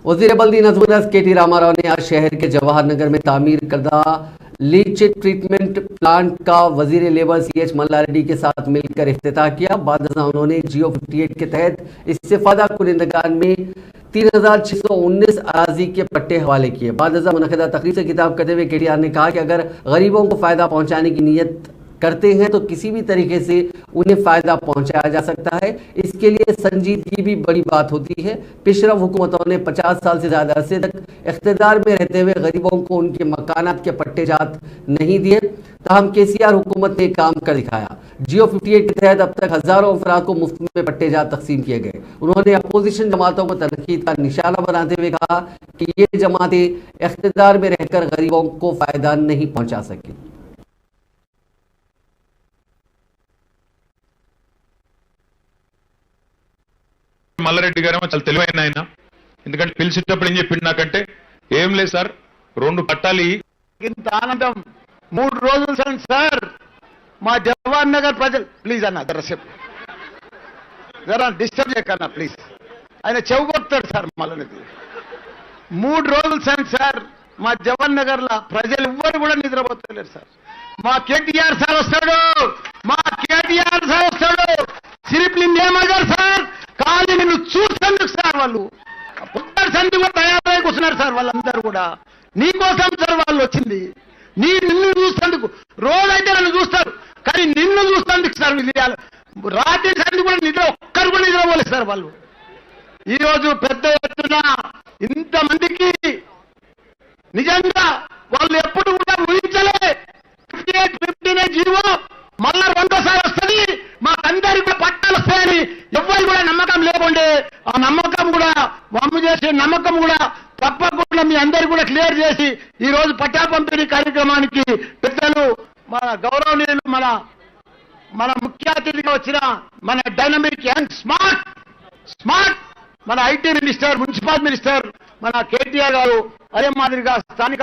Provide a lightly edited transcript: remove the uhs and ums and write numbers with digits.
वज़ीर बल्दी नज़मुल के.टी. रामाराव ने आज शहर के जवाहर नगर में तामीर करदा लीच ट्रीटमेंट प्लांट का वजीर लेबर CH मल्ला रेड्डी के साथ मिलकर इफ्तिताह किया। बाद उन्होंने जियो 58 के तहत इस्तेफादा कुनिंदगान में 3619 अराजी के पट्टे हवाले किए। बाद मुनक़दा तकरीर से खिताब करते हुए KTR ने कहा कि अगर गरीबों को फ़ायदा पहुँचाने की नीयत करते हैं तो किसी भी तरीके से उन्हें फ़ायदा पहुंचाया जा सकता है। इसके लिए संजीदगी भी बड़ी बात होती है। पिछड़ा हुकूमतों ने 50 साल से ज़्यादा अरसे तक इख्तिदार में रहते हुए गरीबों को उनके मकानात के पट्टे जात नहीं दिए, ताहम KCR हुकूमत ने काम कर दिखाया। जियो 58 के तहत अब तक हज़ारों अफराद को मुफ्त में पट्टे जात तकसीम किए गए। उन्होंने अपोजिशन जमातों को तनकीद का निशाना बनाते हुए कहा कि ये जमातें इख्तिदार में रहकर गरीबों को फ़ायदा नहीं पहुँचा सकी। మల్లారెడ్డి గారేమో చాలా తెలివైన ఆయన. ఎందుకంటే పిలిచేటప్పుడు ఏం చెప్పిండు నాకంటే, ఏం లేదు సార్ 2 పట్టాలి. ఇంత ఆనందం 3 రోజులు సార్ మా జవహర్ నగర్ ప్రజలు ప్లీజ్ అన్న జరా డిస్టర్బ్ చేయకన్నా ప్లీజ్. ఆయన చెవుగొడతాడు సార్ మల్లనది. 3 రోజులు సార్ మా జవహర్ నగర్ లా ప్రజలు ఎవ్వరు కూడా నిద్రపోతలేరు సార్. మా KTR సార్ వస్తాడు, మా KTR సార్ వస్తాడు. సిరిప్ నిన్నేమగారు సార్ కానీ నిన్ను చూసేందుకు సార్ వాళ్ళు పుట్టారు సంధి కూడా తయారై కూర్చున్నారు సార్. వాళ్ళందరూ కూడా నీకోసం సార్ వాళ్ళు వచ్చింది. నిన్ను చూసేందుకు. రోజు అయితే నన్ను చూస్తారు కానీ నిన్ను చూసేందుకు సార్ విజయాలు. రాత్రి సంధి కూడా ఒక్కరు కూడా నిద్రపోలేదు సార్ వాళ్ళు. ఈ రోజు పెద్ద ఎత్తున ఇంతమందికి నిజంగా వాళ్ళు ఎప్పుడు కూడా ఊహించలే. 58 జీవో మళ్ళా రెండోసారి వస్తుంది, మాకందరికి కూడా పట్టాలు వస్తాయని ఎవ్వరు కూడా నమ్మకం లేకుండే ఆ నమ్మకం కూడా వమ్ము చేసే నమ్మకం కూడా తప్పకుండా మీ అందరికీ కూడా క్లియర్ చేసి ఈ రోజు పట్టా పంపిణీ కార్యక్రమానికి పెద్దలు మన గౌరవనీయులు మన ముఖ్య అతిథిగా వచ్చిన మన డైనమిక్ యంగ్ స్మార్ట్ మన IT మినిస్టర్, మున్సిపల్ మినిస్టర్ మన KTR గారు, అదే మాదిరిగా స్థానిక